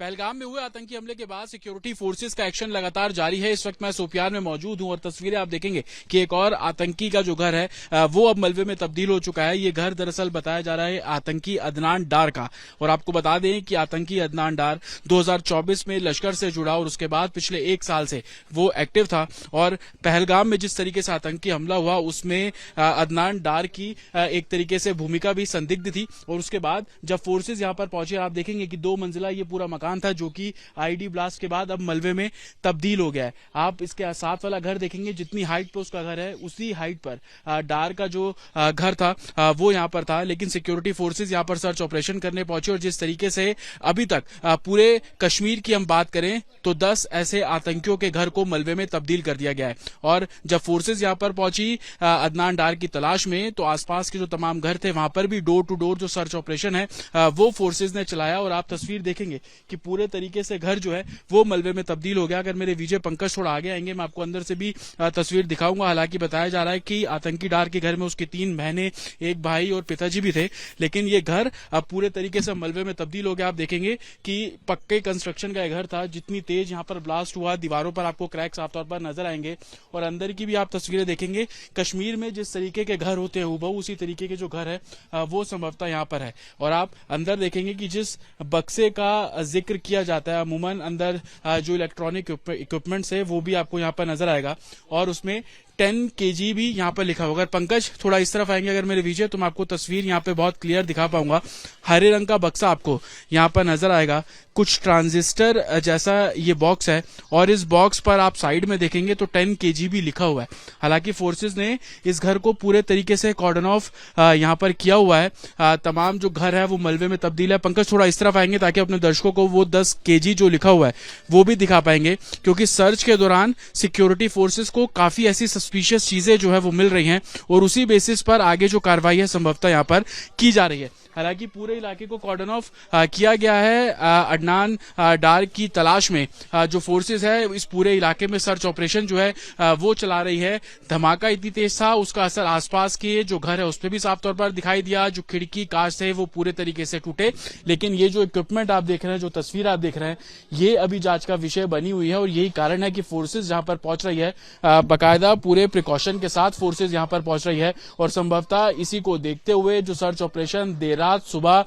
पहलगाम में हुए आतंकी हमले के बाद सिक्योरिटी फोर्सेस का एक्शन लगातार जारी है। इस वक्त मैं शोपियान में मौजूद हूं और तस्वीरें आप देखेंगे कि एक और आतंकी का जो घर है वो अब मलबे में तब्दील हो चुका है। ये घर दरअसल बताया जा रहा है आतंकी अदनान डार का। और आपको बता दें कि आतंकी अदनान डार 2024 में लश्कर से जुड़ा और उसके बाद पिछले 1 साल से वो एक्टिव था। और पहलगाम में जिस तरीके से आतंकी हमला हुआ उसमें अदनान डार की एक तरीके से भूमिका भी संदिग्ध थी। और उसके बाद जब फोर्सेज यहां पर पहुंचे, आप देखेंगे कि 2 मंजिला ये पूरा मकान था जो कि आईडी ब्लास्ट के बाद अब मलबे में तब्दील हो गया है। आप इसके साथ वाला घर देखेंगे, जितनी हाइट पे उसका घर है उसी हाइट पर डार का जो घर था वो यहां पर था। लेकिन सिक्योरिटी फोर्सेज यहां पर सर्च ऑपरेशन करने पहुंचे और जिस तरीके से अभी तक पूरे कश्मीर की हम बात करें तो 10 ऐसे आतंकियों के घर को मलबे में तब्दील कर दिया गया है। और जब फोर्सेज यहां पर पहुंची अदनान डार की तलाश में, तो आसपास के जो तमाम घर थे वहां पर भी डोर टू डोर जो सर्च ऑपरेशन है वो फोर्सेज ने चलाया। और आप तस्वीर देखेंगे कि पूरे तरीके से घर जो है वो मलबे में तब्दील हो गया। अगर मेरे विजय पंकज थोड़ा आगे आएंगे, मैं आपको अंदर से भी तस्वीर दिखाऊंगा। हालांकि बताया जा रहा है कि आतंकी डार के घर में उसकी 3 बहनें, एक भाई और पिताजी भी थे, लेकिन ये घर अब पूरे तरीके से मलबे में तब्दील हो गया। आप देखेंगे कि पक्के कंस्ट्रक्शन का घर था। जितनी तेज यहाँ पर ब्लास्ट हुआ, दीवारों पर आपको क्रैक साफ तौर पर नजर आएंगे। और अंदर की भी आप तस्वीरें देखेंगे, कश्मीर में जिस तरीके के घर होते हैं हुबहू उसी तरीके के जो घर है वो संभवतः यहाँ पर है। और आप अंदर देखेंगे कि जिस बक्से का जिक्र किया जाता है, अमूमन अंदर जो इलेक्ट्रॉनिक इक्विपमेंट्स है वो भी आपको यहाँ पर नजर आएगा। और उसमें 10 kg भी यहाँ पर लिखा होगा। पंकज थोड़ा इस तरफ आएंगे अगर मेरे विजय, तो मैं आपको तस्वीर यहाँ पे बहुत क्लियर दिखा पाऊंगा। हरे रंग का बक्सा आपको यहाँ पर नजर आएगा, कुछ ट्रांजिस्टर जैसा ये बॉक्स है। और इस बॉक्स पर आप साइड में देखेंगे तो 10 kg भी लिखा हुआ है। हालांकि फोर्सेज ने इस घर को पूरे तरीके से कॉर्डन ऑफ यहाँ पर किया हुआ है। तमाम जो घर है वो मलबे में तब्दील है। पंकज थोड़ा इस तरफ आएंगे ताकि अपने दर्शकों को वो 10 kg जो लिखा हुआ है वो भी दिखा पाएंगे, क्योंकि सर्च के दौरान सिक्योरिटी फोर्सेज को काफी ऐसी सस्पिशियस चीजें जो है वो मिल रही हैं और उसी बेसिस पर आगे जो कार्रवाई है संभवतः यहाँ पर की जा रही है। हालांकि पूरे इलाके को कॉर्डन ऑफ किया गया है अदनान डार की तलाश में। जो फोर्सेज है इस पूरे इलाके में सर्च ऑपरेशन जो है वो चला रही है। धमाका इतनी तेज था, उसका असर आसपास के जो घर है उस पर भी साफ तौर पर दिखाई दिया। जो खिड़की कांच थे वो पूरे तरीके से टूटे। लेकिन ये जो इक्विपमेंट आप देख रहे हैं, जो तस्वीर आप देख रहे हैं, ये अभी जांच का विषय बनी हुई है। और यही कारण है कि फोर्सेज जहां पर पहुंच रही है बाकायदा पूरे प्रिकॉशन के साथ फोर्सेज यहां पर पहुंच रही है। और संभवतः इसी को देखते हुए जो सर्च ऑपरेशन देर रात सुबह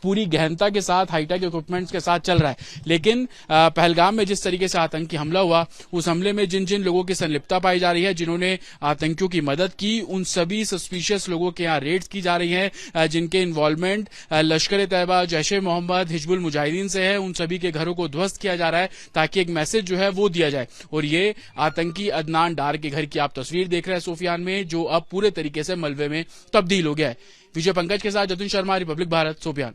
पूरी गहनता के साथ हाईटेक इक्विपमेंट्स के साथ चल रहा है। लेकिन पहलगाम में जिस तरीके से आतंकी हमला हुआ, उस हमले में जिन जिन लोगों की संलिप्तता पाई जा रही है, जिन्होंने आतंकियों की मदद की, उन सभी सस्पिशियस लोगों के यहाँ रेड्स की जा रही है। जिनके इन्वॉल्वमेंट लश्कर तैयबा, जैश-ए मोहम्मद, हिजबुल मुजाहिदीन से है, उन सभी के घरों को ध्वस्त किया जा रहा है ताकि एक मैसेज जो है वो दिया जाए। और ये आतंकी अदनान डार के घर की आप तस्वीर देख रहे हैं शोपियान में, जो अब पूरे तरीके से मलबे में तब्दील हो गया है। विजय पंकज के साथ जतिन शर्मा, रिपब्लिक भारत, शोपियान।